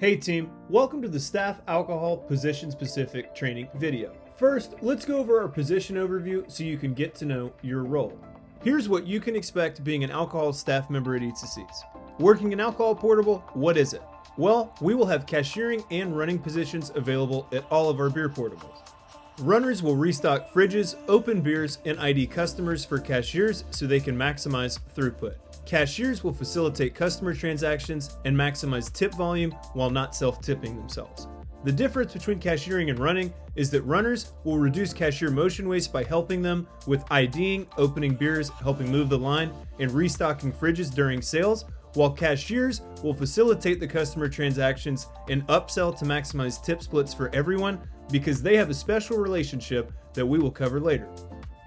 Hey team, welcome to the Staff Alcohol Position Specific Training video. First, let's go over our position overview so you can get to know your role. Here's what you can expect being an alcohol staff member at EATS2SEATS. Working an alcohol portable, what is it? Well, we will have cashiering and running positions available at all of our beer portables. Runners will restock fridges, open beers, and ID customers for cashiers so they can maximize throughput. Cashiers will facilitate customer transactions and maximize tip volume while not self-tipping themselves. The difference between cashiering and running is that runners will reduce cashier motion waste by helping them with IDing, opening beers, helping move the line, and restocking fridges during sales, while cashiers will facilitate the customer transactions and upsell to maximize tip splits for everyone because they have a special relationship that we will cover later.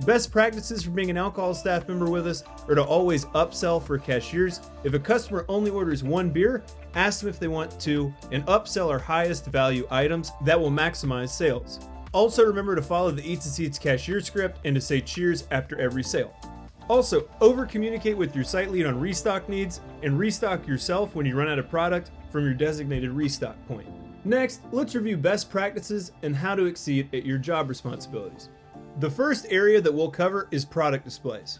Best practices for being an alcohol staff member with us are to always upsell for cashiers. If a customer only orders one beer, ask them if they want to, and upsell our highest value items that will maximize sales. Also remember to follow the EATS2SEATS cashier script and to say cheers after every sale. Also, over-communicate with your site lead on restock needs and restock yourself when you run out of product from your designated restock point. Next, let's review best practices and how to exceed at your job responsibilities. The first area that we'll cover is product displays.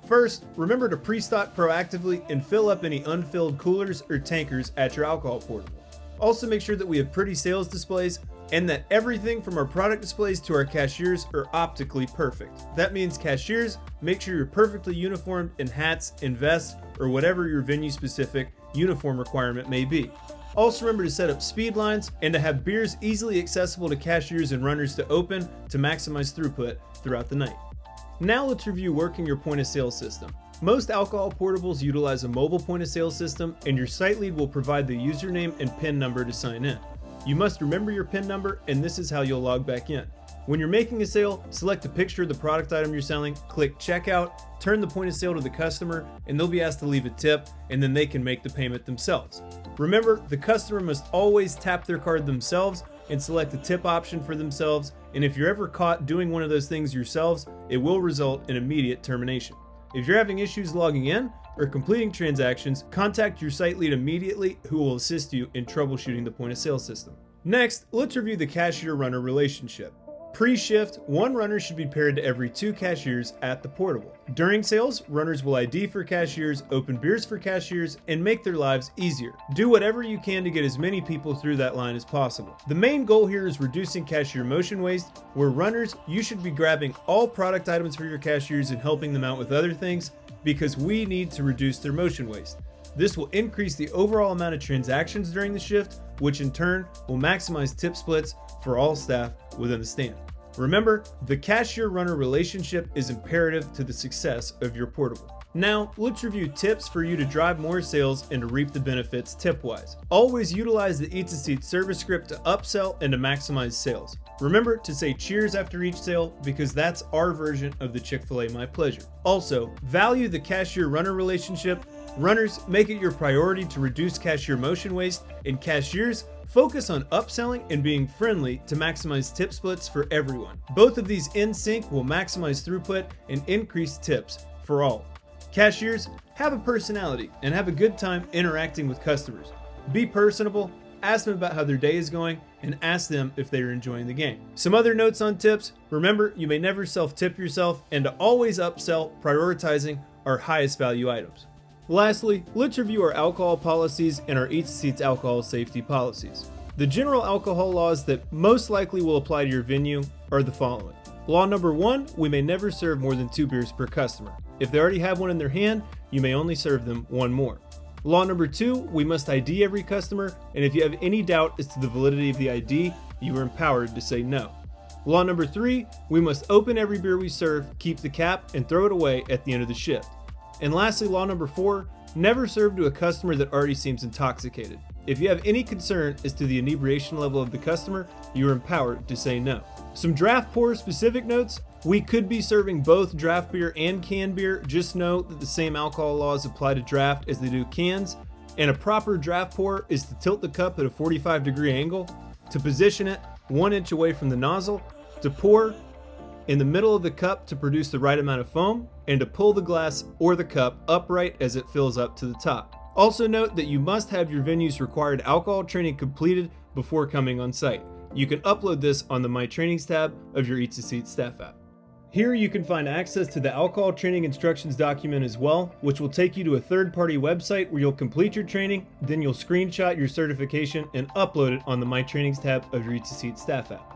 First, remember to pre-stock proactively and fill up any unfilled coolers or tankers at your alcohol portable. Also make sure that we have pretty sales displays and that everything from our product displays to our cashiers are optically perfect. That means cashiers, make sure you're perfectly uniformed in hats and vests or whatever your venue-specific uniform requirement may be. Also remember to set up speed lines and to have beers easily accessible to cashiers and runners to open to maximize throughput throughout the night. Now let's review working your point of sale system. Most alcohol portables utilize a mobile point of sale system and your site lead will provide the username and PIN number to sign in. You must remember your PIN number and this is how you'll log back in. When you're making a sale, select a picture of the product item you're selling, click checkout, turn the point of sale to the customer, and they'll be asked to leave a tip, and then they can make the payment themselves. Remember, the customer must always tap their card themselves and select the tip option for themselves, and if you're ever caught doing one of those things yourselves, it will result in immediate termination. If you're having issues logging in or completing transactions, contact your site lead immediately who will assist you in troubleshooting the point of sale system. Next, let's review the cashier-runner relationship. Pre-shift, one runner should be paired to every 2 cashiers at the portable. During sales, runners will ID for cashiers, open beers for cashiers, and make their lives easier. Do whatever you can to get as many people through that line as possible. The main goal here is reducing cashier motion waste, where runners, you should be grabbing all product items for your cashiers and helping them out with other things because we need to reduce their motion waste. This will increase the overall amount of transactions during the shift, which in turn will maximize tip splits for all staff within the stand. Remember, the cashier-runner relationship is imperative to the success of your portable. Now, let's review tips for you to drive more sales and to reap the benefits tip-wise. Always utilize the EATS2SEATS service script to upsell and to maximize sales. Remember to say cheers after each sale because that's our version of the Chick-fil-A My Pleasure. Also, value the cashier-runner relationship. Runners, make it your priority to reduce cashier motion waste, and cashiers, focus on upselling and being friendly to maximize tip splits for everyone. Both of these in sync will maximize throughput and increase tips for all. Cashiers, have a personality and have a good time interacting with customers. Be personable, ask them about how their day is going, and ask them if they are enjoying the game. Some other notes on tips: remember, you may never self-tip yourself and to always upsell, prioritizing our highest value items. Lastly, let's review our alcohol policies and our EATS2SEATS alcohol safety policies. The general alcohol laws that most likely will apply to your venue are the following. Law number 1, we may never serve more than 2 beers per customer. If they already have one in their hand, you may only serve them 1 more. Law number 2, we must ID every customer, and if you have any doubt as to the validity of the ID, you are empowered to say no. Law number 3, we must open every beer we serve, keep the cap, and throw it away at the end of the shift. And lastly, law number 4, never serve to a customer that already seems intoxicated. If you have any concern as to the inebriation level of the customer, you are empowered to say no. Some draft pour specific notes: we could be serving both draft beer and canned beer. Just know that the same alcohol laws apply to draft as they do cans, and a proper draft pour is to tilt the cup at a 45-degree angle, to position it 1 inch away from the nozzle, to pour in the middle of the cup to produce the right amount of foam, and to pull the glass or the cup upright as it fills up to the top. Also note that you must have your venue's required alcohol training completed before coming on site. You can upload this on the My Trainings tab of your EATS2SEATS staff app. Here you can find access to the alcohol training instructions document as well, which will take you to a third-party website where you'll complete your training, then you'll screenshot your certification and upload it on the My Trainings tab of your EATS2SEATS staff app.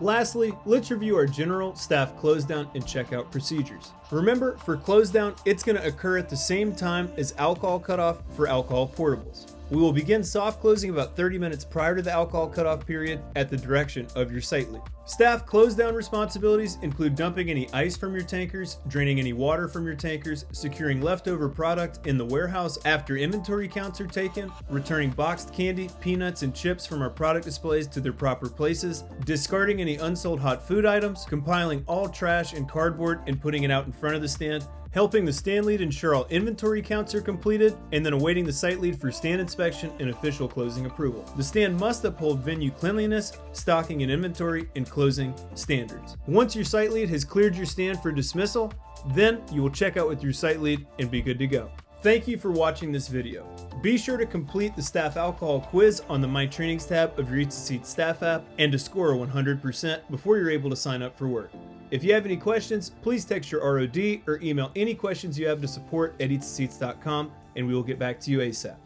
Lastly, let's review our general staff closedown and checkout procedures. Remember, for closedown, it's going to occur at the same time as alcohol cutoff for alcohol portables. We will begin soft closing about 30 minutes prior to the alcohol cutoff period at the direction of your site lead. Staff closedown responsibilities include dumping any ice from your tankers, draining any water from your tankers, securing leftover product in the warehouse after inventory counts are taken, returning boxed candy, peanuts, and chips from our product displays to their proper places, discarding any unsold hot food items, compiling all trash and cardboard and putting it out in front of the stand, helping the stand lead ensure all inventory counts are completed, and then awaiting the site lead for stand inspection and official closing approval. The stand must uphold venue cleanliness, stocking and inventory, and closing standards. Once your site lead has cleared your stand for dismissal, then you will check out with your site lead and be good to go. Thank you for watching this video. Be sure to complete the staff alcohol quiz on the My Trainings tab of your EATS2SEATS staff app and to score 100% before you're able to sign up for work. If you have any questions, please text your ROD or email any questions you have to support@EATS2SEATS.com and we will get back to you ASAP.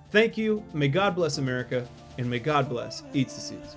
Thank you, may God bless America, and may God bless EATS2SEATS.